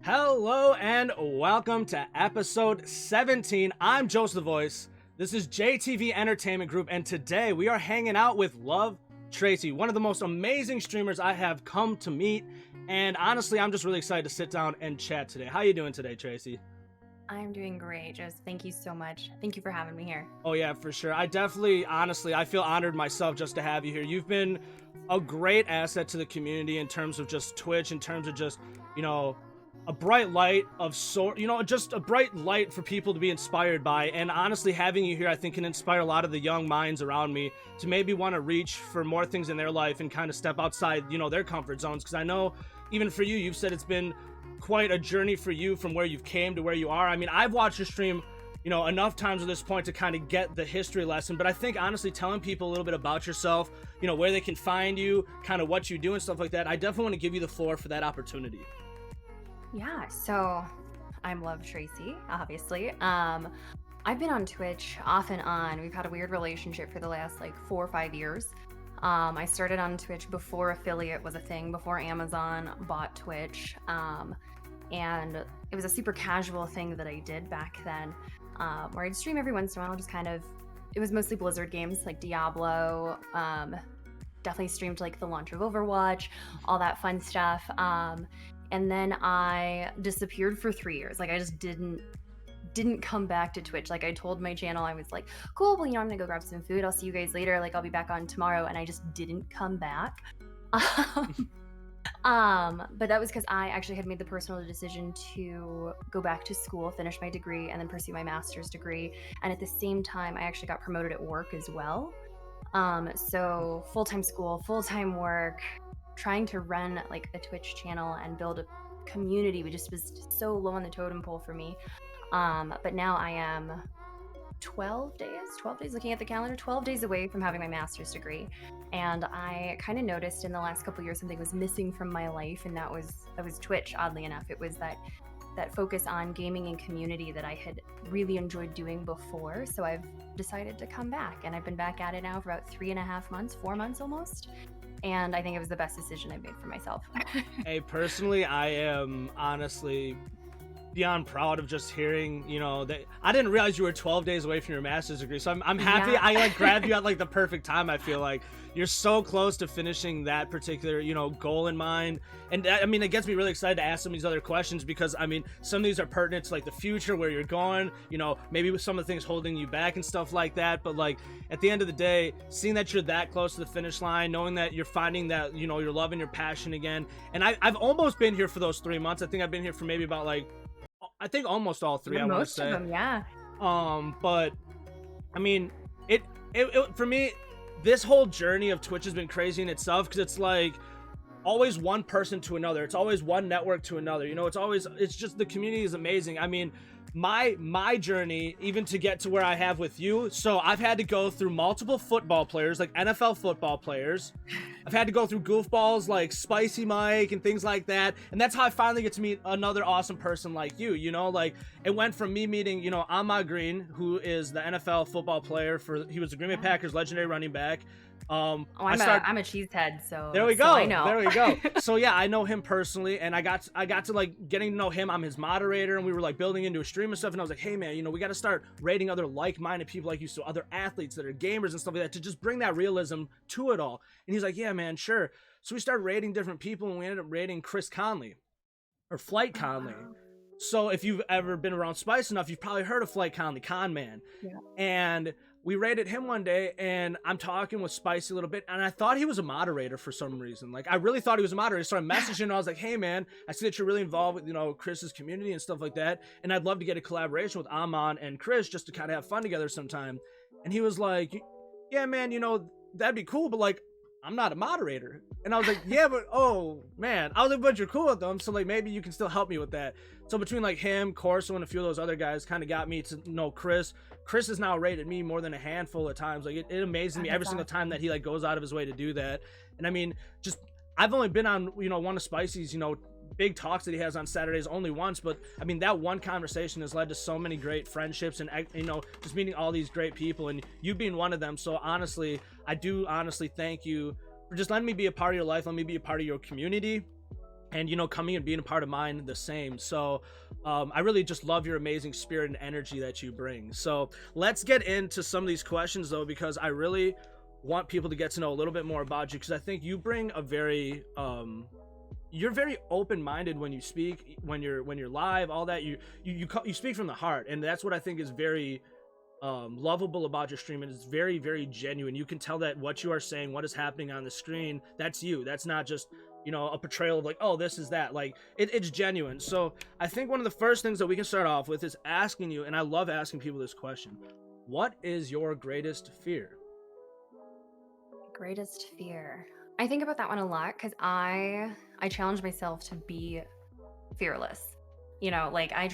Hello and welcome to episode 17. I'm JosephTheVoice. This is JTV Entertainment Group, and today we are hanging out with LoveTracii, one of the most amazing streamers I have come to meet. And honestly, I'm just really excited to sit down and chat today. How you doing today, Tracy? I'm doing great, Jose. Thank you so much. Thank you for having me here. Oh yeah, for sure. I feel honored myself just to have you here. You've been a great asset to the community in terms of just Twitch, in terms of just, a bright light of just a bright light for people to be inspired by. And honestly, having you here, I think, can inspire a lot of the young minds around me to maybe want to reach for more things in their life and kind of step outside, their comfort zones. Because I know even for you, you've said it's been quite a journey for you from where you've came to where you are. I mean, I've watched your stream, enough times at this point to kind of get the history lesson. But I think honestly, telling people a little bit about yourself, where they can find you, kind of what you do and stuff like that, I definitely want to give you the floor for that opportunity. Yeah, so I'm LoveTracii, obviously. I've been on Twitch off and on. We've had a weird relationship for the last 4 or 5 years. I started on Twitch before affiliate was a thing, before Amazon bought Twitch. And it was a super casual thing that I did back then, where I'd stream every once in a while, it was mostly Blizzard games like Diablo, definitely streamed the launch of Overwatch, all that fun stuff. And then I disappeared for 3 years. I just didn't come back to Twitch. I told my channel, I was like, cool, well, I'm gonna go grab some food. I'll see you guys later. I'll be back on tomorrow. And I just didn't come back. But that was because I actually had made the personal decision to go back to school, finish my degree, and then pursue my master's degree. And at the same time, I actually got promoted at work as well. So full-time school, full-time work, trying to run a Twitch channel and build a community just was so low on the totem pole for me. But now I am 12 days looking at the calendar, 12 days away from having my master's degree. And I kind of noticed in the last couple years something was missing from my life, and that was Twitch, oddly enough. It was that focus on gaming and community that I had really enjoyed doing before. So I've decided to come back, and I've been back at it now for about 3.5 months, 4 months almost. And I think it was the best decision I made for myself. Hey, personally, I am honestly beyond proud of just hearing, that I didn't realize you were 12 days away from your master's degree. So I'm happy. Yeah. I grabbed you at the perfect time. I feel like you're so close to finishing that particular, goal in mind. And it gets me really excited to ask some of these other questions because some of these are pertinent to the future, where you're going, maybe with some of the things holding you back and stuff like that. But at the end of the day, seeing that you're that close to the finish line, knowing that you're finding that, your love and your passion again. And I've almost been here for those 3 months. I think I've been here for maybe about I think almost all 3. I want to say most of them, yeah. But it for me, this whole journey of Twitch has been crazy in itself, because it's always one person to another. It's always one network to another. It's just, the community is amazing. My journey, even to get to where I have with you, so I've had to go through multiple football players, NFL football players. I've had to go through goofballs like Spicy Mike and things like that, and that's how I finally get to meet another awesome person like you. It went from me meeting, Ahmad Green, who is the NFL football player he was the Green Bay Packers legendary running back. I'm a cheesehead, so there we go. So I know. There we go. So yeah, I know him personally, and I got to getting to know him. I'm his moderator, and we were building into a stream and stuff. And I was like, hey man, we got to start rating other like-minded people like you, so other athletes that are gamers and stuff like that, to just bring that realism to it all. And he's like, yeah man, sure. So we started rating different people, and we ended up rating Chris Conley, or Flight Conley. So if you've ever been around Spice enough, you've probably heard of Flight Conley, Con Man. Yeah. And we rated him one day, and I'm talking with Spicy a little bit, and I thought he was a moderator for some reason. I really thought he was a moderator. So I messaged him, and I was like, hey man, I see that you're really involved with, Chris's community and stuff like that, and I'd love to get a collaboration with Amon and Chris just to kind of have fun together sometime. And he was like, yeah man, that'd be cool, but I'm not a moderator. And I was like, yeah, but oh man, I was like, but you're cool with them, so maybe you can still help me with that. So between him, Corso, and a few of those other guys kind of got me to know Chris. Chris has now rated me more than a handful of times. It amazes me every single time that he goes out of his way to do that. And I've only been on one of Spicy's big talks that he has on Saturdays only once, but that one conversation has led to so many great friendships, and just meeting all these great people, and you being one of them. So honestly, I do honestly thank you for just letting me be a part of your life, letting me be a part of your community. and coming and being a part of mine the same. So I really just love your amazing spirit and energy that you bring. So let's get into some of these questions though, because I really want people to get to know a little bit more about you, because I think you bring a very you're very open-minded when you speak, when you're live, all that. You speak from the heart, and that's what I think is very lovable about your stream. And it's very, very genuine. You can tell that what you are saying, what is happening on the screen, that's you. That's not just a portrayal of like, oh, this is that. Like it's genuine. So I think one of the first things that we can start off with is asking you, and I love asking people this question: what is your greatest fear? Greatest fear. I think about that one a lot because I challenge myself to be fearless. Like I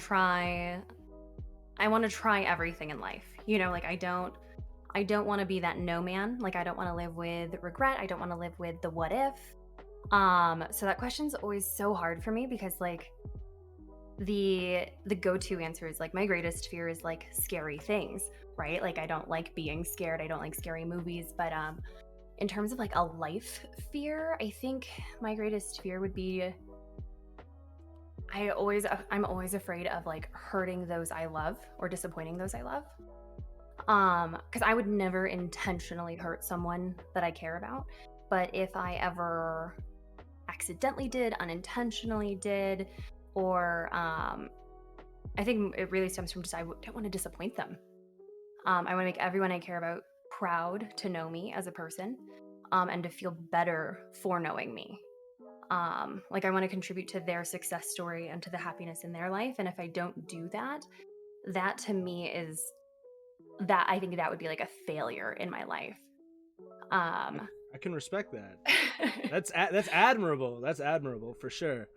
want to try everything in life. Like I don't want to be that no man. Like I don't want to live with regret. I don't want to live with the what if. So that question's always so hard for me because like the go-to answer is like my greatest fear is like scary things, right? Like I don't like being scared. I don't like scary movies, but in terms of like a life fear, I think my greatest fear would be I'm always afraid of like hurting those I love or disappointing those I love. Because I would never intentionally hurt someone that I care about. But if I ever accidentally did, unintentionally did, or I think it really stems from just I don't want to disappoint them. I want to make everyone I care about proud to know me as a person, and to feel better for knowing me. Like I want to contribute to their success story and to the happiness in their life. And if I don't do that, that to me is that I think that would be like a failure in my life. I can respect that. That's admirable. That's admirable for sure.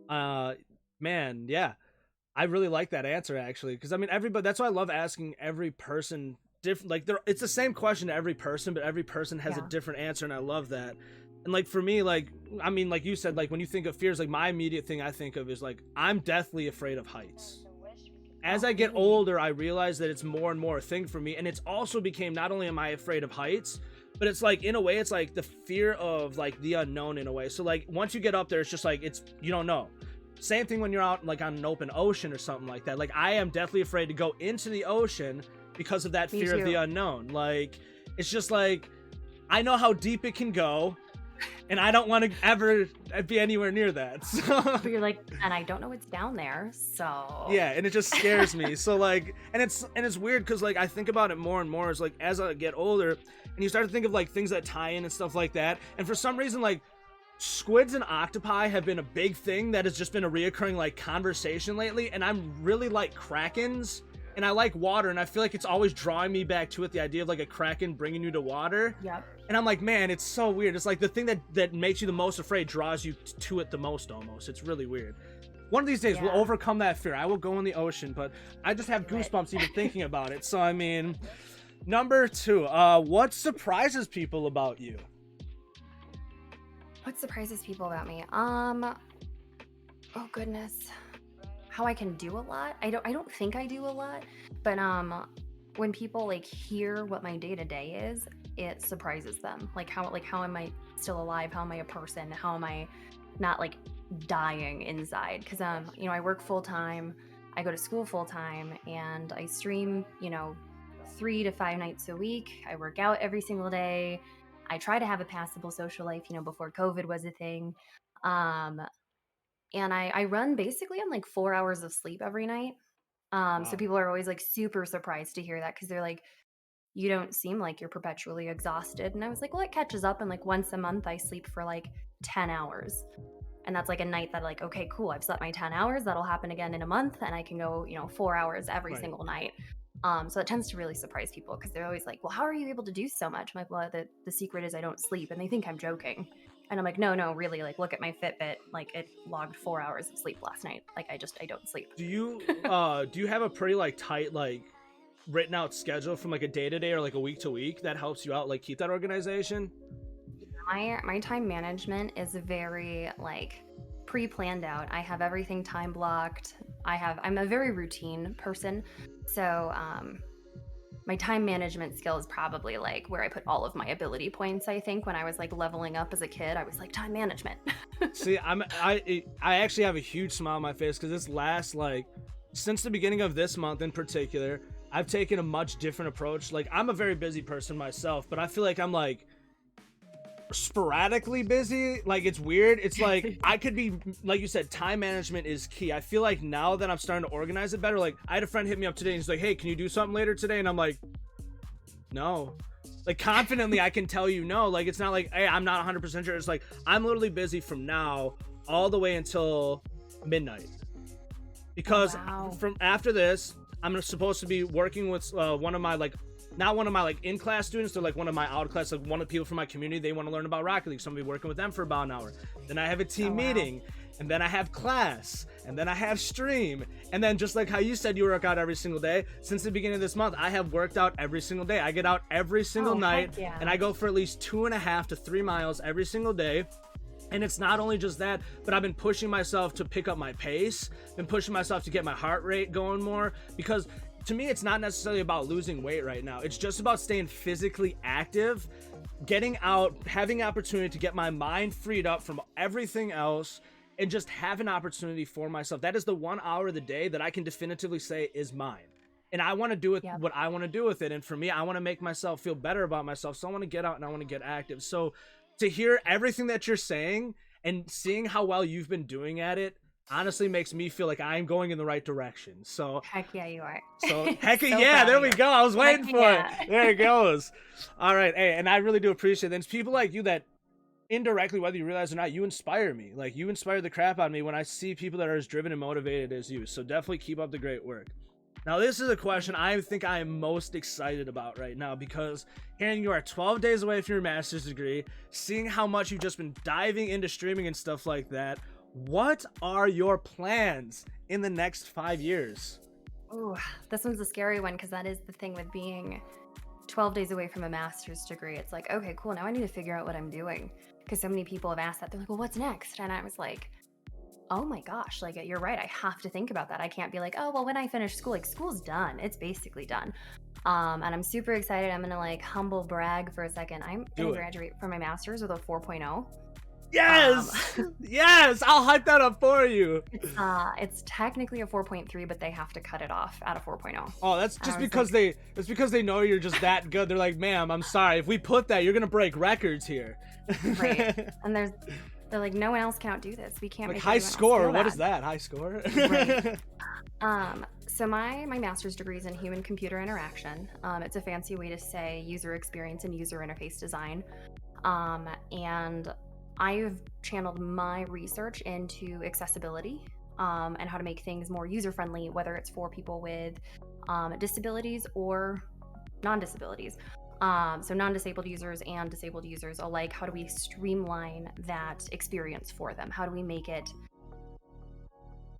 Man, yeah. I really like that answer actually, because I mean everybody. That's why I love asking every person different. Like it's the same question to every person, but every person has a different answer, and I love that. And like for me, like I mean, like you said, like when you think of fears, like my immediate thing I think of is like I'm deathly afraid of heights. As I get older, I realize that it's more and more a thing for me, and it's also became not only am I afraid of heights, but it's like in a way it's like the fear of like the unknown in a way. So like once you get up there, it's just like you don't know. Same thing when you're out like on an open ocean or something like that. Like I am deathly afraid to go into the ocean because of that fear of the unknown. Like it's just like I know how deep it can go, and I don't want to ever be anywhere near that. So but you're like, and I don't know what's down there, so yeah, and it just scares me. So like, and it's weird because like I think about it more and more as like as I get older, and you start to think of like things that tie in and stuff like that. And for some reason, like squids and octopi have been a big thing that has just been a reoccurring like conversation lately. And I'm really like krakens. And I like water, and I feel like it's always drawing me back to it, the idea of like a kraken bringing you to water. Yep. And I'm like, man, it's so weird. It's like the thing that makes you the most afraid draws you to it the most almost. It's really weird. One of these days we'll overcome that fear. I will go in the ocean, but I just have goosebumps even thinking about it. So I mean, number 2, what surprises people about you? What surprises people about me? Oh goodness. How I can do a lot. I don't think I do a lot, but when people like hear what my day-to-day is, it surprises them. Like how am I still alive? How am I a person? How am I not like dying inside? Because I work full-time, I go to school full-time, and I stream 3 to 5 nights a week. I work out every single day. I try to have a passable social life, before COVID was a thing. And I run basically on like 4 hours of sleep every night. Wow. So people are always like super surprised to hear that because they're like, you don't seem like you're perpetually exhausted. And I was like, well, it catches up. And like once a month, I sleep for like 10 hours. And that's like a night that like, okay, cool. I've slept my 10 hours. That'll happen again in a month. And I can go, 4 hours every single night. So it tends to really surprise people because they're always like, well, how are you able to do so much? I'm like, well, the secret is I don't sleep. And they think I'm joking. And I'm like, no, really, like, look at my Fitbit. Like, it logged 4 hours of sleep last night. Like, I don't sleep. Do you have a pretty, like, tight, like, written out schedule from, like, a day-to-day or, like, a week-to-week that helps you out, like, keep that organization? My time management is very, like, pre-planned out. I have everything time blocked. I'm a very routine person. So, my time management skill is probably like where I put all of my ability points. I think when I was like leveling up as a kid, I was like time management. See, I actually have a huge smile on my face because this last, like, since the beginning of this month in particular, I've taken a much different approach. Like, I'm a very busy person myself, but I feel like I'm like sporadically busy. Like, it's weird. It's like I could be, like you said, time management is key. I feel like now that I'm starting to organize it better, like I had a friend hit me up today and he's like, hey, can you do something later today? And I'm like, no. Like, confidently I can tell you no. Like, it's not like, hey, I'm not 100% sure. It's like I'm literally busy from now all the way until midnight, because from after this I'm supposed to be working with one of my, like, not one of my like in-class students, they're like one of my out-class, like one of the people from my community. They want to learn about Rocket League, so I'm gonna be working with them for about an hour. Then I have a team meeting, and then I have class, and then I have stream, and then just like how you said you work out every single day, since the beginning of this month I have worked out every single day. I get out every single night, and I go for at least 2.5 to 3 miles every single day. And it's not only just that, but I've been pushing myself to pick up my pace, been pushing myself to get my heart rate going more, because to me, it's not necessarily about losing weight right now. It's just about staying physically active, getting out, having the opportunity to get my mind freed up from everything else, and just have an opportunity for myself. That is the 1 hour of the day that I can definitively say is mine. And I want to do it what I want to do with it. And for me, I want to make myself feel better about myself. So I want to get out and I want to get active. So to hear everything that you're saying and seeing how well you've been doing at it, honestly makes me feel like I'm going in the right direction. So heck yeah, you are. So heck yeah, there we go. I was waiting for it. There it goes. All right. Hey, and I really do appreciate it. There's people like you that indirectly, whether you realize or not, you inspire me. Like, you inspire the crap out of me when I see people that are as driven and motivated as you. So definitely keep up the great work. Now, this is a question I think I am most excited about right now, because hearing you are 12 days away from your master's degree, seeing how much you've just been diving into streaming and stuff like that, what are your plans in the next 5 years? Oh, this one's a scary one, because that is the thing with being 12 days away from a master's degree. It's like, okay, cool. Now I need to figure out what I'm doing, because so many people have asked that. They're like, well, what's next? And I was like, oh my gosh, like, you're right. I have to think about that. I can't be like, oh, well, when I finish school, like, school's done. It's basically done. And I'm super excited. I'm going to like humble brag for a second. I'm going to graduate from my master's with a 4.0. Yes! Yes! I'll hype that up for you. It's technically a 4.3, but they have to cut it off at a 4.0. Oh, that's just because it's because they know you're just that good. They're like, ma'am, I'm sorry. If we put that, you're going to break records here. Right. And they're like, no one else can outdo this. We can't like make high score. What is that? High score? Right. So my master's degree is in human computer interaction. It's a fancy way to say user experience and user interface design. And I've channeled my research into accessibility and how to make things more user-friendly, whether it's for people with disabilities or non-disabilities. So non-disabled users and disabled users alike, how do we streamline that experience for them? How do we make it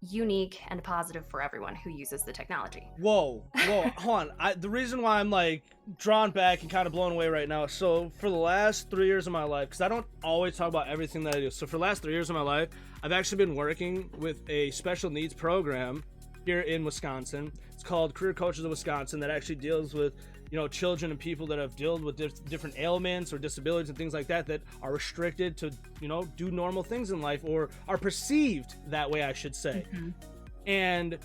unique and positive for everyone who uses the technology? Whoa, hold on. The reason why I'm like drawn back and kind of blown away right now, so for the last 3 years of my life, because I don't always talk about everything that I do, so for the last 3 years of my life, I've actually been working with a special needs program here in Wisconsin. It's called Career Coaches of Wisconsin, that actually deals with, you know, children and people that have dealt with different ailments or disabilities and things like that, that are restricted to, you know, do normal things in life, or are perceived that way, I should say. Mm-hmm. And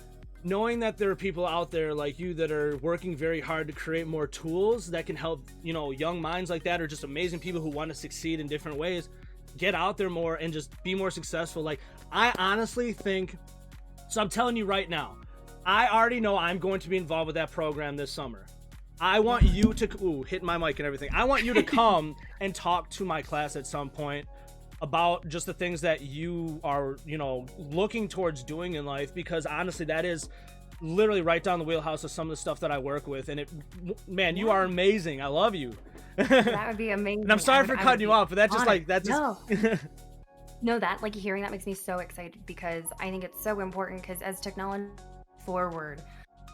knowing that there are people out there like you that are working very hard to create more tools that can help, you know, young minds like that, or just amazing people who want to succeed in different ways, get out there more and just be more successful. Like, I honestly think, so I'm telling you right now, I already know I'm going to be involved with that program this summer. I want you to hit my mic and everything. I want you to come and talk to my class at some point about just the things that you are, you know, looking towards doing in life, because honestly, that is literally right down the wheelhouse of some of the stuff that I work with. And man, you are amazing. I love you. That would be amazing. And I'm sorry for cutting you off, but that's just like, that's just... No. No, that, like, hearing that makes me so excited, because I think it's so important, because as technology forward,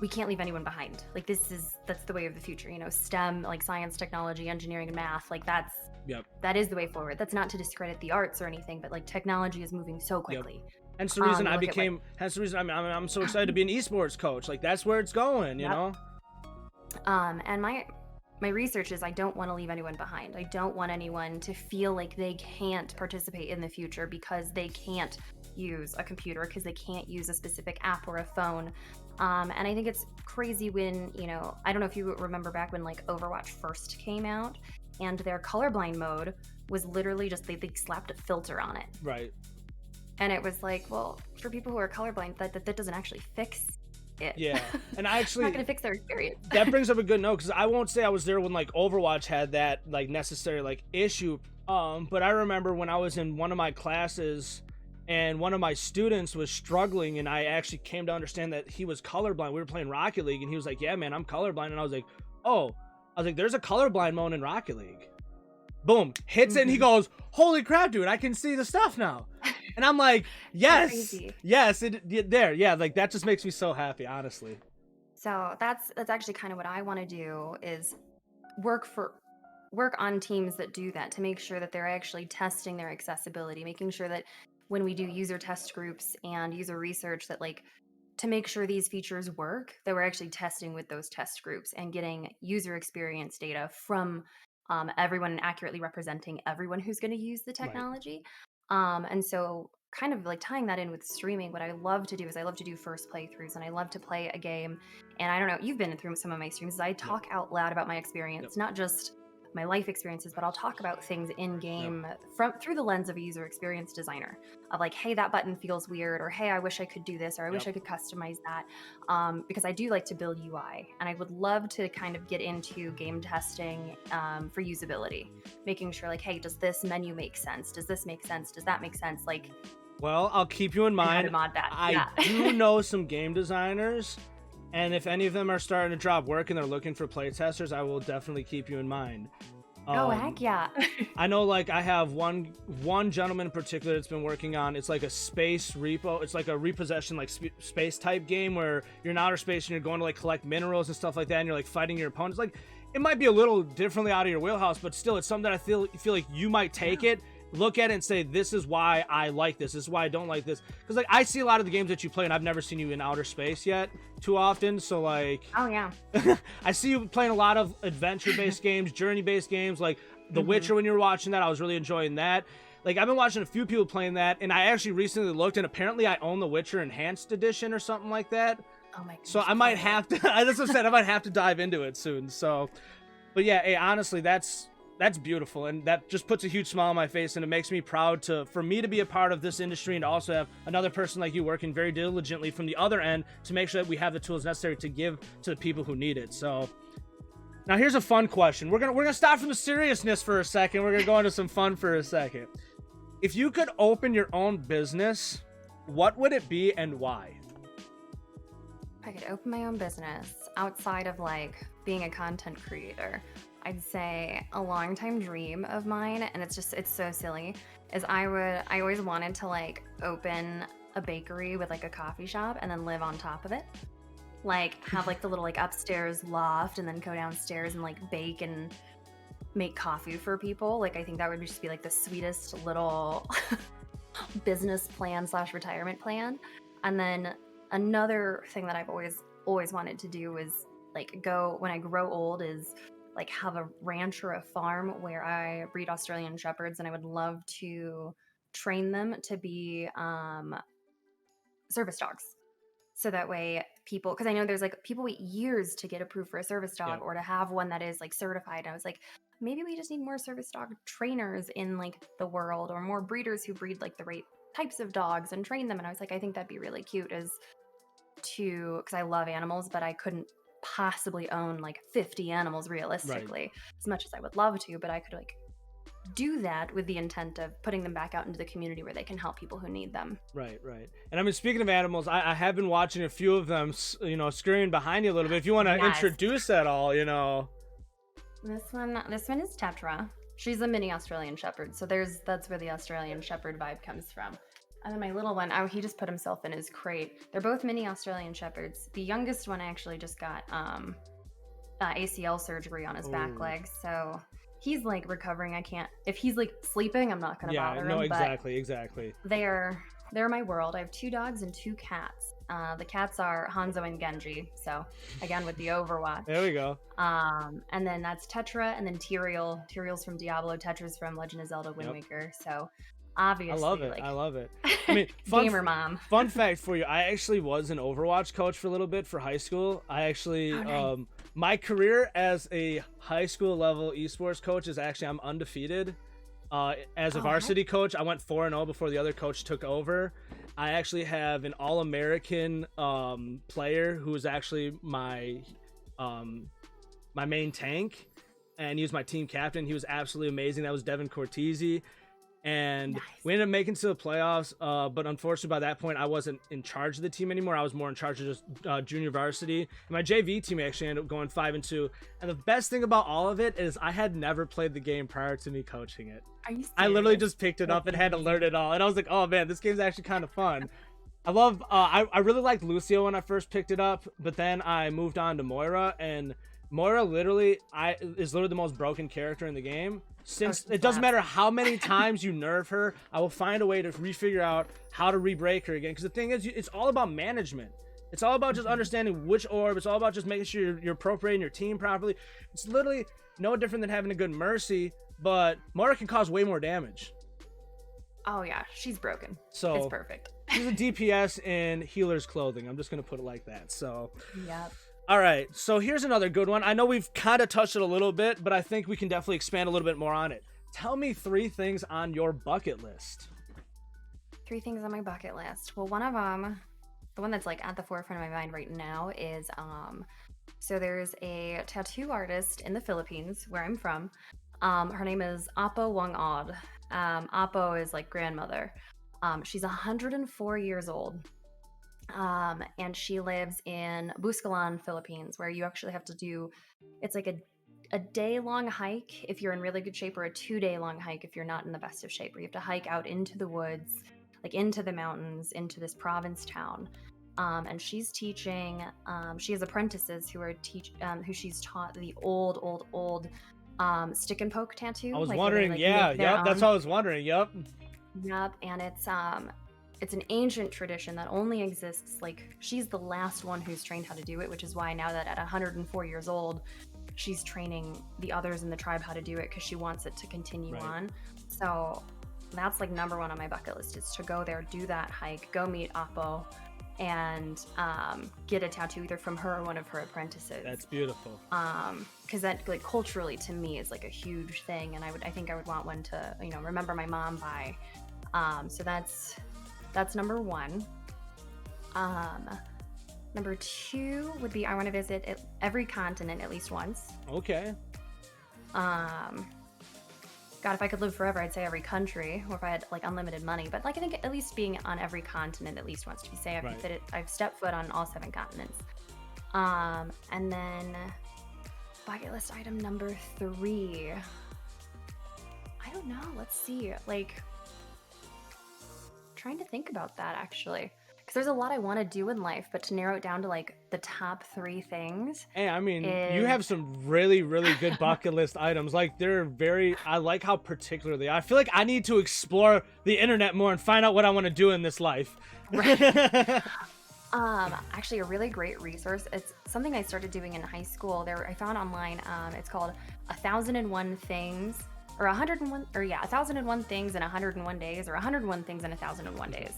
we can't leave anyone behind. Like, that's the way of the future, you know, STEM, like science, technology, engineering, and math, like that is the way forward. That's not to discredit the arts or anything, but like technology is moving so quickly. Hence the reason hence the reason I'm so excited to be an esports coach. Like, that's where it's going, you know? And my research is I don't want to leave anyone behind. I don't want anyone to feel like they can't participate in the future because they can't use a computer, because they can't use a specific app or a phone. And I think it's crazy when, I don't know if you remember back when like Overwatch first came out and their colorblind mode was literally just they slapped a filter on it. Right. And it was like, well, for people who are colorblind, that doesn't actually fix it. Yeah. And I actually, not going to fix their experience. That brings up a good note, because I won't say I was there when like Overwatch had that like necessary like issue. But I remember when I was in one of my classes and one of my students was struggling, and I actually came to understand that he was colorblind. We were playing Rocket League and he was like, yeah, man, I'm colorblind. And I was like, there's a colorblind mode in Rocket League. Boom, hits it, and he goes, holy crap, dude, I can see the stuff now. And I'm like, yes, yes, like that just makes me so happy, honestly. So that's actually kind of what I want to do, is work on teams that do that, to make sure that they're actually testing their accessibility, making sure that when we do user test groups and user research, that like to make sure these features work, that we're actually testing with those test groups and getting user experience data from everyone, and accurately representing everyone who's going to use the technology. Right. And so kind of like tying that in with streaming, what I love to do is I love to do first playthroughs, and I love to play a game. And I don't know, you've been through some of my streams. I talk out loud about my experience, not just my life experiences, but I'll talk about things in game through the lens of a user experience designer, of like, hey, that button feels weird, or hey, I wish I could do this, or I wish I could customize that, because I do like to build UI, and I would love to kind of get into game testing for usability, making sure like, hey, does this menu make sense? Does this make sense? Does that make sense? Like, well, I'll keep you in mind. I do know some game designers, and if any of them are starting to drop work and they're looking for playtesters, I will definitely keep you in mind. Oh, heck yeah. I know, like, I have one gentleman in particular that's been working on, it's like a space repo. It's like a repossession, like space type game where you're in outer space and you're going to like collect minerals and stuff like that, and you're like fighting your opponents. Like, it might be a little differently out of your wheelhouse, but still, it's something that I feel like you might take it, look at it, and say, this is why I like this. This is why I don't like this. Because like I see a lot of the games that you play, and I've never seen you in outer space yet too often. So like, oh yeah, I see you playing a lot of adventure-based games, journey-based games, like The Witcher. When you were watching that, I was really enjoying that. Like, I've been watching a few people playing that, and I actually recently looked, and apparently I own The Witcher Enhanced Edition or something like that. Oh my gosh. So I might have to. That's what I said. I might have to dive into it soon. So, but yeah, hey, honestly, that's beautiful, and that just puts a huge smile on my face, and it makes me proud for me to be a part of this industry, and to also have another person like you working very diligently from the other end to make sure that we have the tools necessary to give to the people who need it. So now here's a fun question. We're gonna stop from the seriousness for a second. We're gonna go into some fun for a second. If you could open your own business, what would it be and why? If I could open my own business outside of like being a content creator, I'd say a longtime dream of mine, and it's so silly, is I always wanted to like open a bakery with like a coffee shop and then live on top of it. Like have like the little like upstairs loft and then go downstairs and like bake and make coffee for people. Like I think that would just be like the sweetest little business plan / retirement plan. And then another thing that I've always wanted to do is like go, when I grow old, is like have a ranch or a farm where I breed Australian Shepherds, and I would love to train them to be service dogs. So that way people, because I know there's like people wait years to get approved for a service dog or to have one that is like certified. And I was like, maybe we just need more service dog trainers in like the world, or more breeders who breed like the right types of dogs and train them. And I was like, I think that'd be really cute, because I love animals, but I couldn't possibly own like 50 animals realistically, as much as I would love to, but I could like do that with the intent of putting them back out into the community where they can help people who need them. Right. And I mean, speaking of animals, I have been watching a few of them, scurrying behind you a little bit. If you want to introduce that all, This one is Tetra. She's a mini Australian Shepherd, so that's where the Australian Shepherd vibe comes from. And then my little one, he just put himself in his crate. They're both mini Australian Shepherds. The youngest one actually just got ACL surgery on his back leg, so he's like recovering. If he's like sleeping, I'm not gonna bother him. Yeah, no, exactly. They're my world. I have 2 dogs and 2 cats. The cats are Hanzo and Genji. So again with the Overwatch. There we go. And then that's Tetra, and then Tyrael. Tyrael's from Diablo, Tetra's from Legend of Zelda Wind Yep. Waker. So I obviously, love it. like, I love it. I mean, gamer mom. fun fact for you: I actually was an Overwatch coach for a little bit for high school. I actually, Oh, nice. my career as a high school level esports coach is actually I'm undefeated. As a Oh, varsity coach, I went 4-0 before the other coach took over. I actually have an All-American player who is actually my main tank, and he was my team captain. He was absolutely amazing. That was Devin Cortese. And Nice. we ended up making to the playoffs, but unfortunately by that point I wasn't in charge of the team anymore. I was more in charge of just junior varsity. And my JV team actually ended up going 5-2. And the best thing about all of it is I had never played the game prior to me coaching it. Are you serious? I literally just picked it up and had to learn it all. And I was like, oh man, this game's actually kind of fun. I love, I really liked Lucio when I first picked it up, but then I moved on to Moira, and Moira literally is literally the most broken character in the game. Since it doesn't matter how many times you nerf her, I will find a way to refigure out how to re-break her again. Because the thing is, it's all about management. It's all about just understanding which orb. It's all about just making sure you're appropriating your team properly. It's literally no different than having a good Mercy, but Moira can cause way more damage. Oh yeah, she's broken. So it's perfect. She's a DPS in healer's clothing. I'm just gonna put it like that. So Yep. all right, so here's another good one. I know we've kind of touched it a little bit, but I think we can definitely expand a little bit more on it. Tell me 3 things on your bucket list. 3 things on my bucket list. Well, one of them, the one that's like at the forefront of my mind right now is so there's a tattoo artist in the Philippines where I'm from. Her name is Apo Wang Od. Apo is like grandmother. She's 104 years old. And she lives in Buscalan, Philippines, where you actually have to do, it's like a day-long hike if you're in really good shape, or a 2-day-long hike if you're not in the best of shape, where you have to hike out into the woods, like into the mountains, into this province town. And she's teaching, she has apprentices who are who she's taught the old stick and poke tattoo. I was like, wondering, where they, yeah, make their that's own. what I was wondering, yep. Yep, and it's an ancient tradition that only exists, like, she's the last one who's trained how to do it, which is why now that at 104 years old, she's training the others in the tribe how to do it, because she wants it to continue on. So that's like number 1 on my bucket list, is to go there, do that hike, go meet Apo, and get a tattoo either from her or one of her apprentices. That's beautiful. Because that, like, culturally to me is like a huge thing, and I think I would want one to, you know, remember my mom by. So that's number 1. Number 2 would be I want to visit every continent at least once. Okay. God, if I could live forever, I'd say every country, or if I had like unlimited money. But like I think at least being on every continent at least once to be safe. I've stepped foot on all 7 continents. And then bucket list item number 3. I don't know. Let's see. Like, trying to think about that actually, because there's a lot I want to do in life, but to narrow it down to like the top 3 things. Hey, I mean, you have some really, really good bucket list items. Like, I like how particular they are. I feel like I need to explore the internet more and find out what I want to do in this life. Right. Actually, a really great resource. It's something I started doing in high school. I found online. It's called 1001 Things, or 101, or yeah, 1001 Things in 101 Days, or 101 Things in 1001 Days.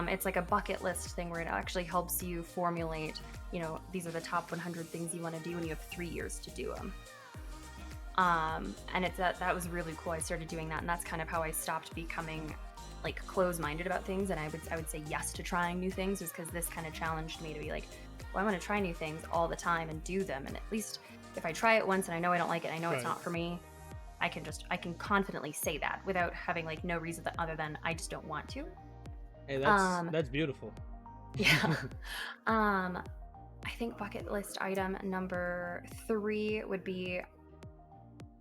It's like a bucket list thing where it actually helps you formulate, you know, these are the top 100 things you want to do, and you have 3 years to do them. And that was really cool. I started doing that, and that's kind of how I stopped becoming like closed-minded about things, and I would say yes to trying new things, is because this kind of challenged me to be like, well, I want to try new things all the time and do them, and at least if I try it once and I know I don't like it, I know it's not for me, I can confidently say that without having like no reason other than I just don't want to. Hey, that's beautiful. Yeah. I think bucket list item number 3 would be,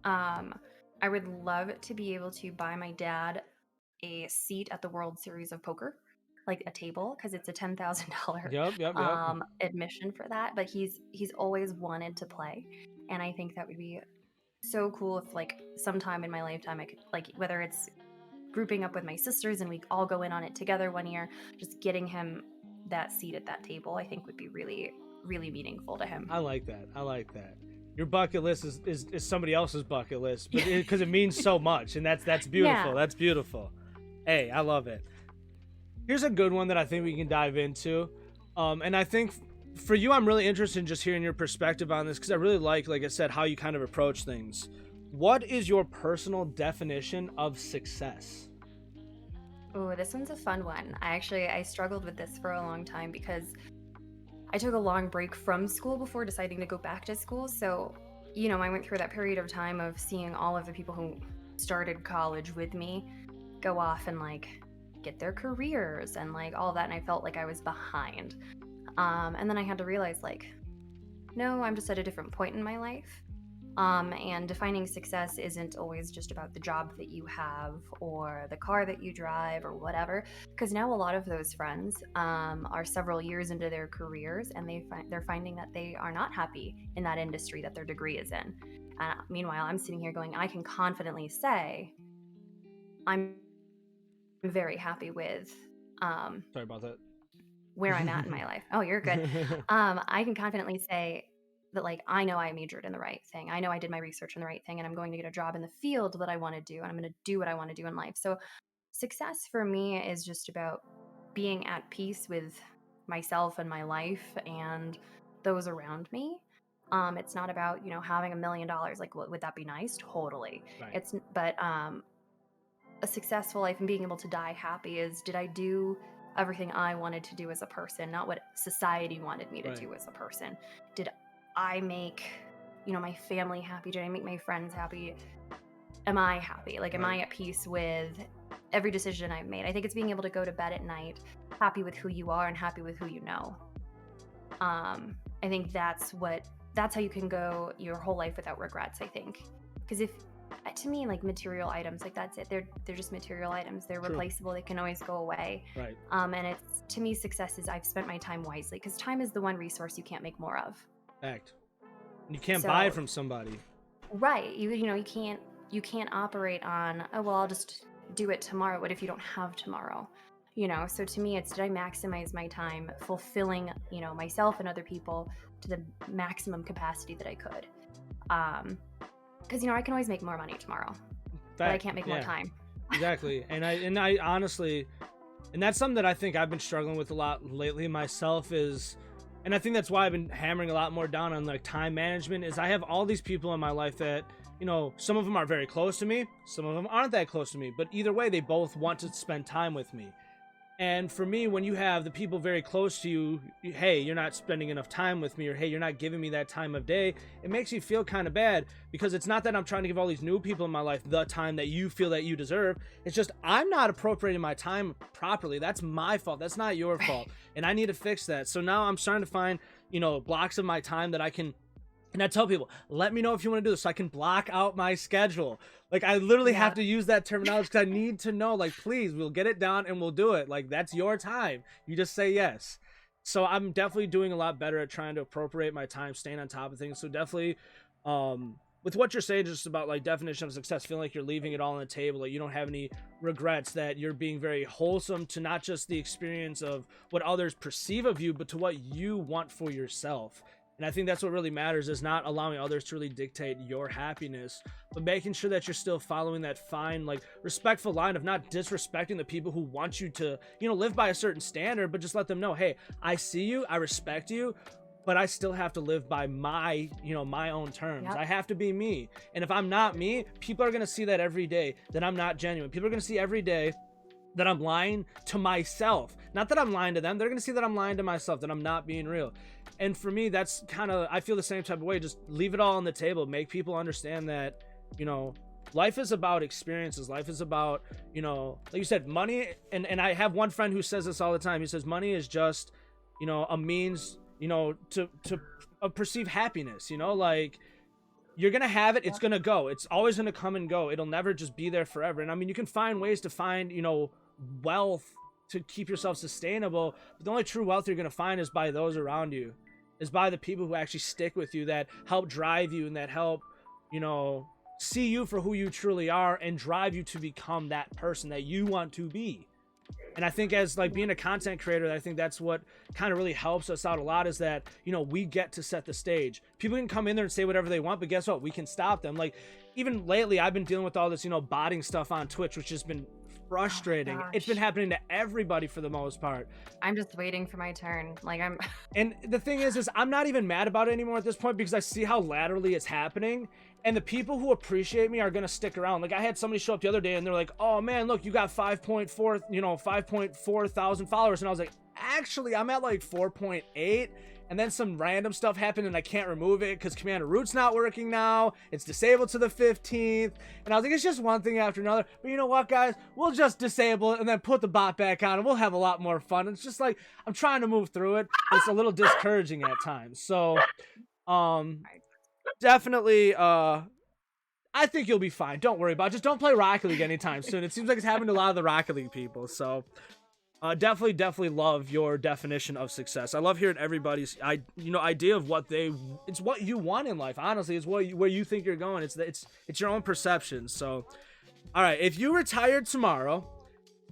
I would love to be able to buy my dad a seat at the World Series of Poker, like a table, because it's a $10,000 admission for that. But he's always wanted to play, and I think that would be so cool if like sometime in my lifetime I could, like, whether it's grouping up with my sisters and we all go in on it together one year, just getting him that seat at that table, I think would be really, really meaningful to him. I like that. I like that. Your bucket list is somebody else's bucket list, but because it means so much, and that's beautiful. Yeah. That's beautiful. Hey, I love it. Here's a good one that I think we can dive into. And I think for you, I'm really interested in just hearing your perspective on this because I really like I said, how you kind of approach things. What is your personal definition of success? Oh, this one's a fun one. I struggled with this for a long time because I took a long break from school before deciding to go back to school. So, I went through that period of time of seeing all of the people who started college with me go off and get their careers and all of that. And I felt like I was behind. And then I had to realize no, I'm just at a different point in my life. And defining success isn't always just about the job that you have or the car that you drive or whatever. Because now a lot of those friends are several years into their careers and they're finding that they are not happy in that industry that their degree is in. Meanwhile, I'm sitting here going, I can confidently say I'm very happy with Sorry about that. where I'm at in my life. Oh, you're good. I can confidently say that I know I majored in the right thing. I know I did my research in the right thing and I'm going to get a job in the field that I want to do and I'm going to do what I want to do in life. So success for me is just about being at peace with myself and my life and those around me. It's not about, having $1 million. Would that be nice? Totally. Right. But a successful life and being able to die happy is, did I do everything I wanted to do as a person, not what society wanted me to do as a person? Did I make, my family happy? Did I make my friends happy? Am I happy? Am I at peace with every decision I've made? I think it's being able to go to bed at night happy with who you are and happy with who you know. I think that's how you can go your whole life without regrets, I think. Because to me, material items, that's it. They're just material items. They're replaceable. They can always go away. Right. And to me, success is I've spent my time wisely because time is the one resource you can't make more of. Fact. You can't buy it from somebody. Right. You can't operate on, oh, well, I'll just do it tomorrow. What if you don't have tomorrow? So to me, it's, did I maximize my time fulfilling, myself and other people to the maximum capacity that I could? Because, I can always make more money tomorrow, but I can't make more time. Exactly. And I honestly, and that's something that I think I've been struggling with a lot lately myself is, and I think that's why I've been hammering a lot more down on time management is I have all these people in my life that, some of them are very close to me. Some of them aren't that close to me, but either way, they both want to spend time with me. And for me, when you have the people very close to you, hey, you're not spending enough time with me, or hey, you're not giving me that time of day, it makes you feel kind of bad because it's not that I'm trying to give all these new people in my life the time that you feel that you deserve. It's just I'm not appropriating my time properly. That's my fault. That's not your fault. And I need to fix that. So now I'm starting to find, blocks of my time that I can. And I tell people, let me know if you want to do this so I can block out my schedule. I literally have to use that terminology because I need to know, please, we'll get it down and we'll do it. That's your time. You just say yes. So I'm definitely doing a lot better at trying to appropriate my time, staying on top of things. So definitely, with what you're saying just about definition of success, feeling like you're leaving it all on the table, you don't have any regrets, that you're being very wholesome to not just the experience of what others perceive of you, but to what you want for yourself. And I think that's what really matters, is not allowing others to really dictate your happiness, but making sure that you're still following that fine, respectful line of not disrespecting the people who want you to, live by a certain standard, but just let them know, hey, I see you, I respect you, but I still have to live by my, my own terms. Yep. I have to be me. And if I'm not me, people are going to see that every day, that I'm not genuine. People are going to see every day that I'm lying to myself. Not that I'm lying to them. They're going to see that I'm lying to myself, that I'm not being real. And for me, that's I feel the same type of way. Just leave it all on the table. Make people understand that, life is about experiences. Life is about, like you said, money. And I have one friend who says this all the time. He says, money is just, a means, to perceive happiness, you're going to have it. It's going to go. It's always going to come and go. It'll never just be there forever. And you can find ways to find, wealth to keep yourself sustainable. But the only true wealth you're going to find is by those around you, is by the people who actually stick with you, that help drive you and that help, see you for who you truly are and drive you to become that person that you want to be. And I think as like being a content creator, I think that's what kind of really helps us out a lot, is that, you know, we get to set the stage. People can come in there and say whatever they want, but guess what? We can stop them. Like even lately, I've been dealing with all this, you know, botting stuff on Twitch, which has been Oh my frustrating. It's been gosh. happening to everybody for the most part. I'm just waiting for my turn. Like I'm And the thing is I'm not even mad about it anymore at this point, because I see how laterally it's happening. And the people who appreciate me are going to stick around. Like I had somebody show up the other day and they're like, oh man, look, you got 5.4, you know, 5.4 thousand followers. And I was like, actually, I'm at like 4.8. And then some random stuff happened and I can't remove it because Commander Root's not working now. It's disabled to the 15th. And I was like, it's just one thing after another. But you know what, guys? We'll just disable it and then put the bot back on and we'll have a lot more fun. It's just like, I'm trying to move through it. It's a little discouraging at times. So, definitely, I think you'll be fine. Don't worry about it. Just don't play Rocket League anytime soon. It seems like it's happening to a lot of the Rocket League people. So, definitely love your definition of success. I love hearing everybody's, idea of what it's what you want in life. Honestly, it's where you think you're going. It's your own perception. So, all right, if you retired tomorrow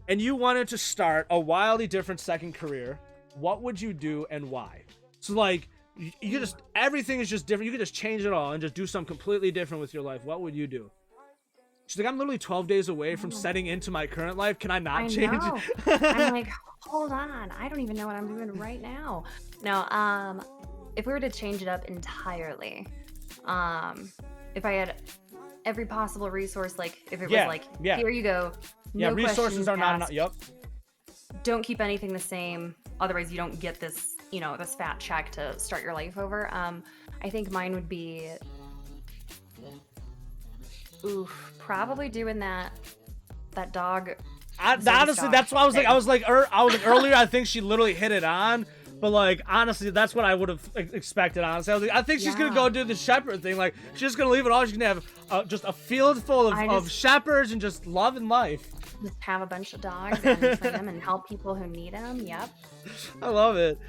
and you wanted to start a wildly different second career, what would you do and why? So like, you just, everything is just different. You could just change it all and just do something completely different with your life. What would you do? She's like, I'm literally 12 days away from setting into my current life. Can I not I change? know. I'm like, hold on. I don't even know what I'm doing right now. No, if we were to change it up entirely, if I had every possible resource, like if it was like, here you go. No resources are not enough. Yep. Don't keep anything the same. Otherwise you don't get this, this fat check to start your life over. I think mine would be, probably doing that dog. Honestly, that's why I was like earlier, I think she literally hit it on. But like, honestly, that's what I would have expected. Honestly, I was like, I think she's gonna go do the shepherd thing. Like, she's just gonna leave it all. She's gonna have just a field full of shepherds and just loving life. Just have a bunch of dogs and train them and help people who need them. Yep. I love it.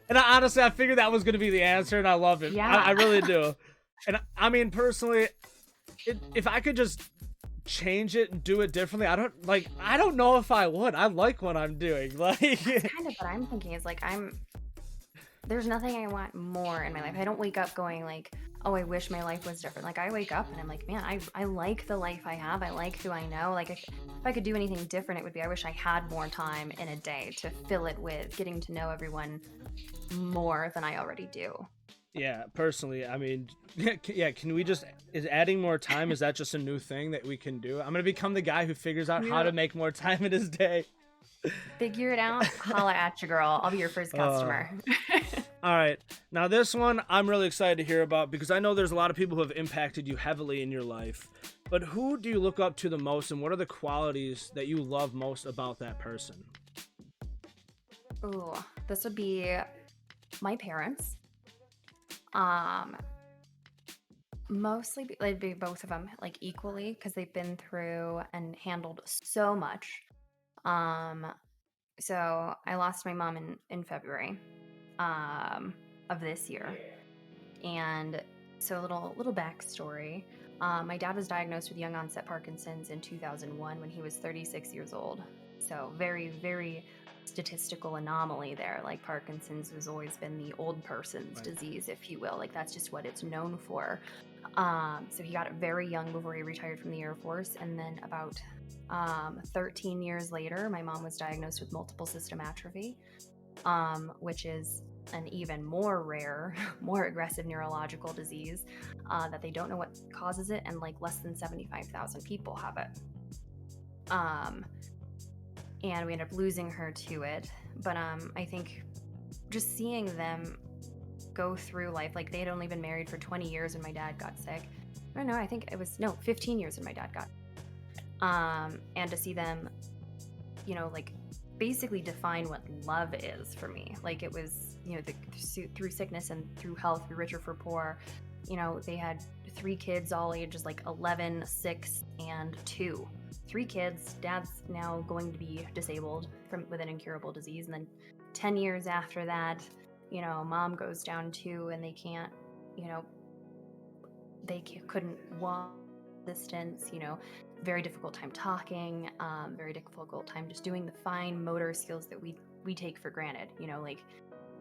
And honestly, I figured that was gonna be the answer, and I love it. Yeah. I really do. And I mean, personally, if I could just change it and do it differently, I don't know if I would. I like what I'm doing. Like, that's kind of what I'm thinking is like, there's nothing I want more in my life. I don't wake up going like, oh, I wish my life was different. Like I wake up and I'm like, man, I like the life I have. I like who I know. Like if I could do anything different, it would be, I wish I had more time in a day to fill it with getting to know everyone more than I already do. Yeah, personally, I mean, yeah, can we just, is adding more time, is that just a new thing that we can do? I'm going to become the guy who figures out how to make more time in his day. Figure it out. Holla at you, girl. I'll be your first customer. All right. Now this one I'm really excited to hear about, because I know there's a lot of people who have impacted you heavily in your life. But who do you look up to the most, and what are the qualities that you love most about that person? Ooh, this would be my parents. Mostly it'd be both of them, like equally, because they've been through and handled so much. So I lost my mom in February of this year. And so a little backstory. My dad was diagnosed with young onset Parkinson's in 2001 when he was 36 years old. So very, very statistical anomaly there. Like Parkinson's has always been the old person's disease, if you will. Like that's just what it's known for. So he got it very young before he retired from the Air Force. And then about 13 years later, my mom was diagnosed with multiple system atrophy, which is an even more rare, more aggressive neurological disease that they don't know what causes it, and like less than 75,000 people have it. And we ended up losing her to it. But I think just seeing them go through life, like they had only been married for 20 years when my dad got sick. I don't know, I think it was, 15 years when my dad got. And to see them, like basically define what love is for me. Like it was, through sickness and through health, through rich or for poor, they had 3 kids, all ages like 11, 6, and 2. 3 kids. Dad's now going to be disabled with an incurable disease. And then 10 years after that, mom goes down too, and they can't, couldn't walk distance, very difficult time talking, very difficult time just doing the fine motor skills that we take for granted, you know, like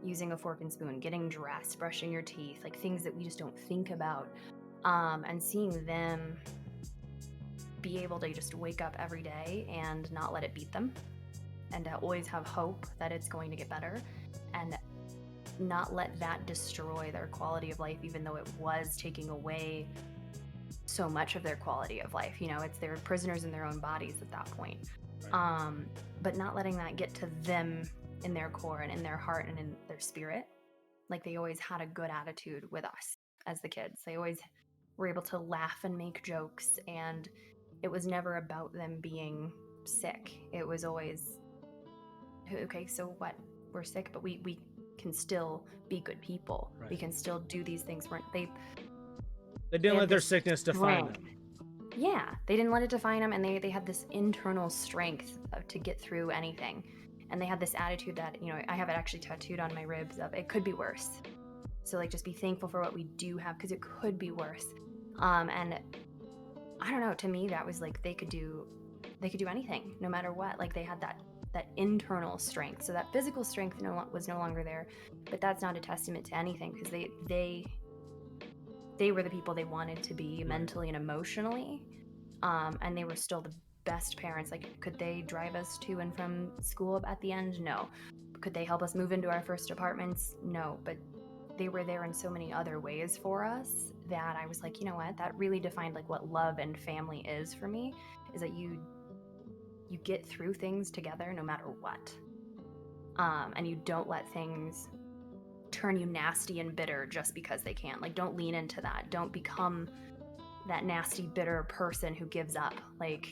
using a fork and spoon, getting dressed, brushing your teeth, like things that we just don't think about. And seeing them be able to just wake up every day and not let it beat them, and to always have hope that it's going to get better, and not let that destroy their quality of life, even though it was taking away so much of their quality of life. You know, it's they're prisoners in their own bodies at that point. Right. But not letting that get to them in their core and in their heart and in their spirit. Like, they always had a good attitude with us as the kids. They always were able to laugh and make jokes, and it was never about them being sick. It was always, okay, so what? We're sick, but we can still be good people. Right. We can still do these things. They didn't let their sickness define them. Yeah, they didn't let it define them, and they had this internal strength to get through anything. And they had this attitude that, you know, I have it actually tattooed on my ribs of, it could be worse. So, like, just be thankful for what we do have, because it could be worse. And I don't know, to me, that was like, they could do anything, no matter what. Like, they had that internal strength. So that physical strength was no longer there, but that's not a testament to anything, because they were the people they wanted to be mentally and emotionally. And they were still the best parents. Like, could they drive us to and from school at the end? No. Could they help us move into our first apartments? No. But they were there in so many other ways for us that I was like, you know what? That really defined like what love and family is for me, is that you get through things together no matter what. And you don't let things turn you nasty and bitter just because they can. Like, don't lean into that. Don't become that nasty, bitter person who gives up. Like,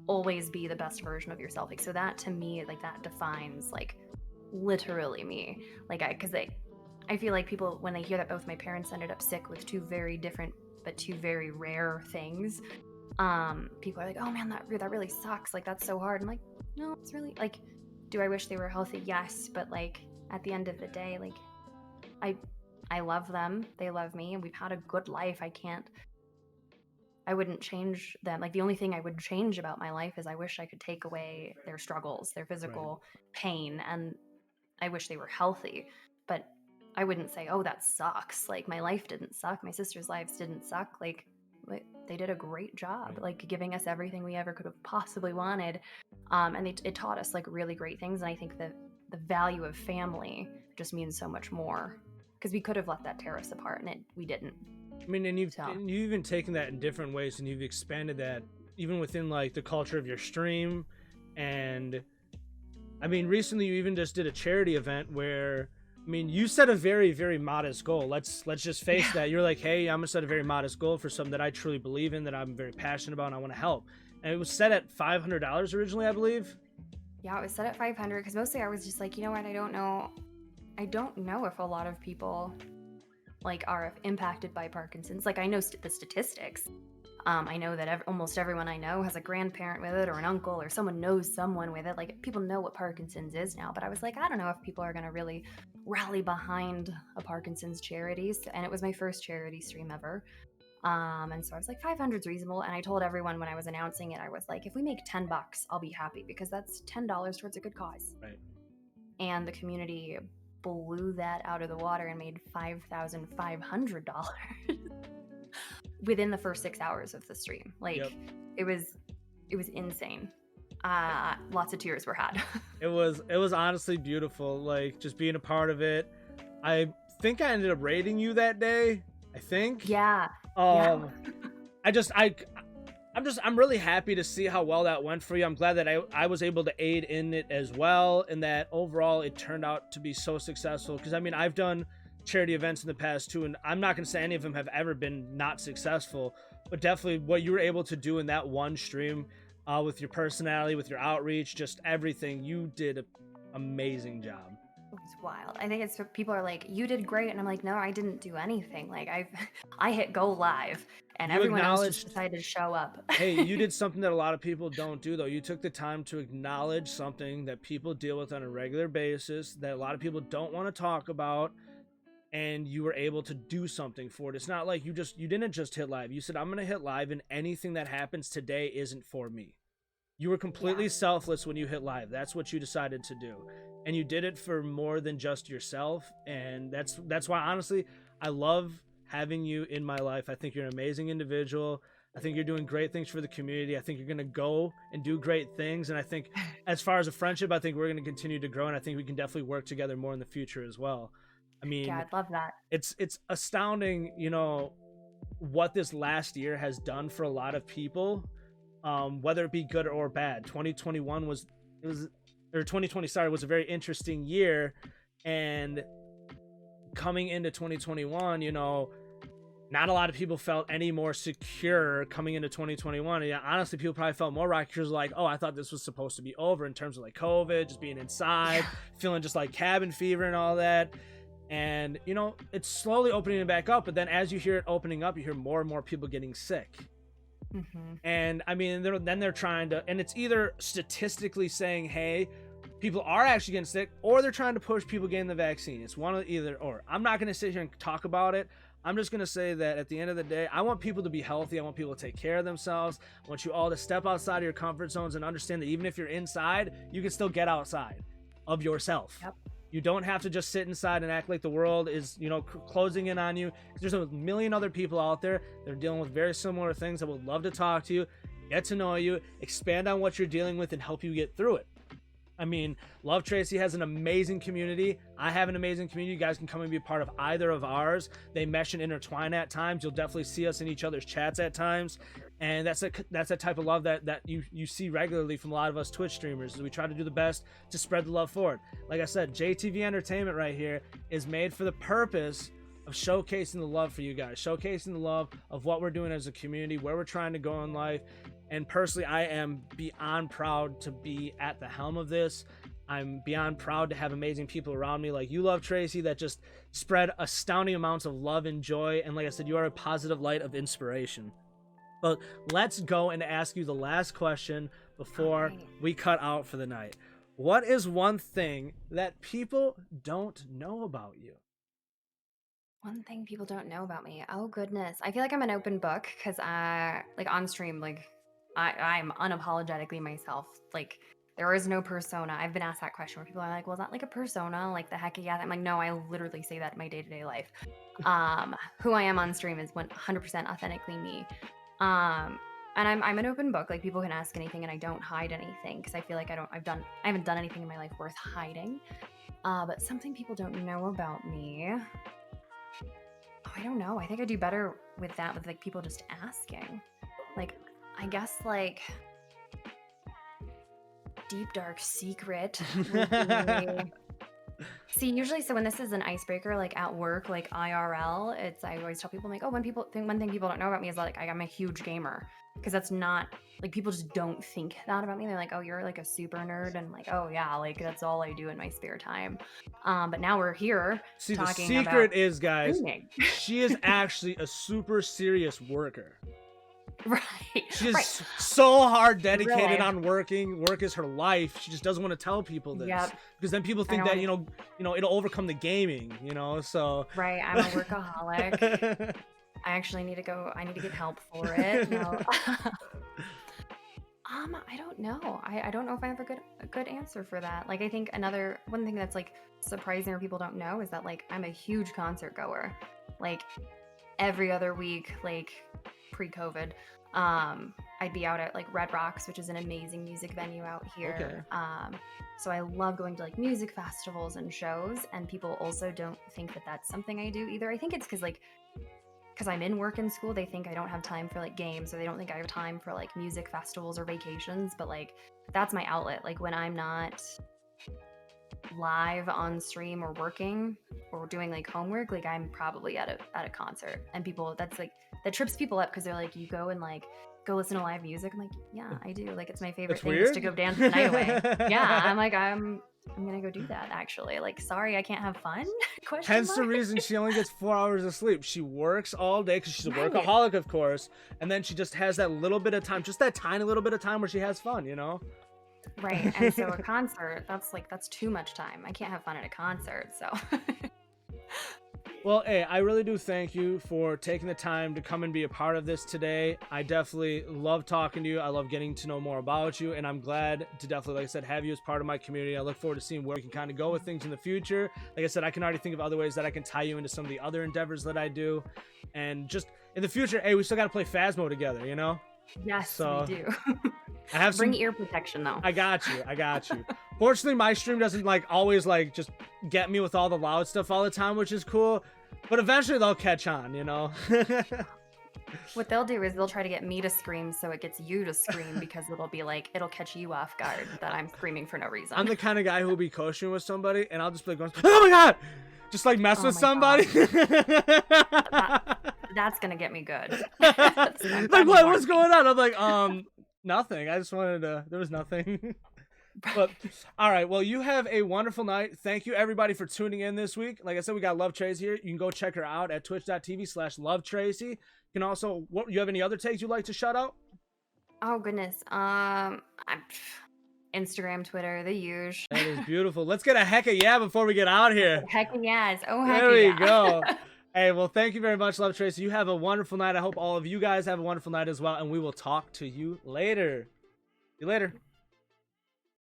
always be the best version of yourself. Like, so that to me, like, that defines like literally me. Like, because I feel like people, when they hear that both my parents ended up sick with two very different but two very rare things, people are like, oh man, that really sucks. Like, that's so hard. I'm like, no, it's really, like, do I wish they were healthy? Yes, but like at the end of the day, like, I love them, they love me, and we've had a good life. I wouldn't change them. Like, the only thing I would change about my life is I wish I could take away their struggles, their physical pain, and I wish they were healthy. But I wouldn't say, oh, that sucks. Like, my life didn't suck. My sister's lives didn't suck. Like, they did a great job, like, giving us everything we ever could have possibly wanted. And it taught us like really great things. And I think that the value of family just means so much more, because we could have let that tear us apart, and we didn't. I mean, and you've even taken that in different ways, and you've expanded that even within like the culture of your stream. And I mean, recently you even just did a charity event where, I mean, you set a very, very modest goal. Let's just face that. You're like, hey, I'm gonna set a very modest goal for something that I truly believe in, that I'm very passionate about, and I want to help. And it was set at $500 originally, I believe. Yeah, it was set at 500 because mostly I was just like, you know what, I don't know if a lot of people like are impacted by Parkinson's. Like, I know the statistics. I know that almost everyone I know has a grandparent with it, or an uncle, or someone knows someone with it. Like, people know what Parkinson's is now, but I was like, I don't know if people are going to really rally behind a Parkinson's charity. And it was my first charity stream ever. And so I was like, 500 is reasonable. And I told everyone when I was announcing it, I was like, if we make $10, I'll be happy, because that's $10 towards a good cause. Right. And the community blew that out of the water and made $5,500 within the first 6 hours of the stream. Like, it was insane. Lots of tears were had. It was honestly beautiful. Like, just being a part of it. I think I ended up rating you that day. I think. Yeah. I'm really happy to see how well that went for you. I'm glad that I was able to aid in it as well, and that overall it turned out to be so successful. Because I mean, I've done charity events in the past too, and I'm not going to say any of them have ever been not successful, but definitely what you were able to do in that one stream, with your personality, with your outreach, just everything, you did an amazing job. It was wild. I think it's people are like, you did great, and I'm like, no, I didn't do anything. Like, I hit go live, and everyone else just decided to show up. Hey, you did something that a lot of people don't do, though. You took the time to acknowledge something that people deal with on a regular basis, that a lot of people don't want to talk about, and you were able to do something for it. It's not like you didn't just hit live. You said, I'm going to hit live, and anything that happens today isn't for me. You were completely selfless when you hit live. That's what you decided to do. And you did it for more than just yourself. And that's why, honestly, I love having you in my life. I think you're an amazing individual. I think you're doing great things for the community. I think you're going to go and do great things. And I think as far as a friendship, I think we're going to continue to grow. And I think we can definitely work together more in the future as well. I mean, Yeah, I'd love that. it's astounding, you know, what this last year has done for a lot of people, whether it be good or bad. 2020 was a very interesting year, and coming into 2021, you know, not a lot of people felt any more secure coming into 2021. And yeah, honestly, people probably felt more rocky because like, oh, I thought this was supposed to be over in terms of like COVID, just being inside, feeling just like cabin fever and all that. And, you know, it's slowly opening it back up. But then as you hear it opening up, you hear more and more people getting sick. And I mean, they're trying to, and it's either statistically saying, hey, people are actually getting sick, or they're trying to push people getting the vaccine. It's one of either or. I'm not going to sit here and talk about it. I'm just going to say that at the end of the day, I want people to be healthy. I want people to take care of themselves. I want you all to step outside of your comfort zones and understand that even if you're inside, you can still get outside of yourself. You don't have to just sit inside and act like the world is, you know, closing in on you. There's a million other people out there that are dealing with very similar things that would love to talk to you, get to know you, expand on what you're dealing with, and help you get through it. I mean, LoveTracii has an amazing community. I have an amazing community. You guys can come and be a part of either of ours. They mesh and intertwine at times. You'll definitely see us in each other's chats at times. And that's a type of love that you see regularly from a lot of us Twitch streamers. We try to do the best to spread the love forward. Like I said, JTV Entertainment right here is made for the purpose of showcasing the love for you guys, showcasing the love of what we're doing as a community, where we're trying to go in life. And personally, I am beyond proud to be at the helm of this. I'm beyond proud to have amazing people around me like you, LoveTracii, that just spread astounding amounts of love and joy. And like I said, you are a positive light of inspiration. But let's go and ask you the last question before we cut out for the night. What is one thing that people don't know about you? One thing people don't know about me. Oh goodness. I feel like I'm an open book because like on stream, like I'm unapologetically myself. Like there is no persona. I've been asked that question where people are like, well, is that like a persona? Like the heck yeah. I'm like, no, I literally say that in my day-to-day life. Who I am on stream is 100% authentically me. And I'm an open book. Like people can ask anything and I don't hide anything because I feel like I haven't done anything in my life worth hiding. But something people don't know about me. Oh, I don't know. I think I do better with that with like people just asking. Like I guess like deep dark secret would be... See, usually, so when this is an icebreaker, like at work, like IRL, I always tell people, like, oh, one thing people don't know about me is that, like, I'm a huge gamer. Because that's not, like, people just don't think that about me. They're like, oh, you're like a super nerd. And like, oh, yeah, like, that's all I do in my spare time. But now we're here talking the secret about is, guys, gaming. She is actually a super serious worker. Right. She's so hard dedicated Really? on working. Work is her life. She just doesn't want to tell people this. Because then people think that, you know, it'll overcome the gaming, you know, so. Right. I'm a workaholic. I actually need to go. I need to get help for it. No. I don't know. I don't know if I have a good answer for that. Like, I think one thing that's like surprising or people don't know is that like I'm a huge concert goer. Like every other week, like pre-COVID, I'd be out at like Red Rocks, which is an amazing music venue out here. Okay. So I love going to like music festivals and shows, and people also don't think that that's something I do either. I think it's because I'm in work and school, they think I don't have time for like games, or they don't think I have time for like music festivals or vacations, but like that's my outlet. Like when I'm not live on stream or working or doing like homework, like I'm probably at a concert, and people that trips people up because they're like, you go and like go listen to live music. I'm like, yeah, I do. Like it's my favorite thing is to go dance the night away. Yeah, I'm like, I'm gonna go do that actually. Like, sorry, I can't have fun? Hence the reason she only gets 4 hours of sleep. She works all day because she's a workaholic, of course, and then she just has that little bit of time, just that tiny little bit of time where she has fun, you know? Right. And so a concert, that's too much time. I can't have fun at a concert, so. Well, hey, I really do thank you for taking the time to come and be a part of this today. I definitely love talking to you. I love getting to know more about you, and I'm glad to definitely, like I said, have you as part of my community. I look forward to seeing where we can kind of go with things in the future. Like I said, I can already think of other ways that I can tie you into some of the other endeavors that I do. And just in the future, hey, we still got to play Phasmo together, you know? Yes, So we do. I have Bring some ear protection though. I got you. I got you. Fortunately, my stream doesn't like always like just get me with all the loud stuff all the time, which is cool. But eventually they'll catch on, you know? What they'll do is they'll try to get me to scream so it gets you to scream because it'll be like, it'll catch you off guard that I'm screaming for no reason. I'm the kind of guy who will be coaching with somebody and I'll just be like, oh my God! Just like mess with somebody. That's going to get me good. Like, what's going on? I'm like, nothing. I just wanted to, there was nothing. But all right, well, you have a wonderful night. Thank you everybody for tuning in this week. Like I said, we got LoveTracii here. You can go check her out at twitch.tv/LoveTracii. You can also, what, you have any other takes you'd like to shout out? Oh goodness. Instagram, Twitter, the usual. That is beautiful. Let's get a heck of yeah before we get out here. Heck yes. Oh heck there we yeah. go. Hey, well, thank you very much, LoveTracii. You have a wonderful night. I hope all of you guys have a wonderful night as well, and we will talk to you later. See you later.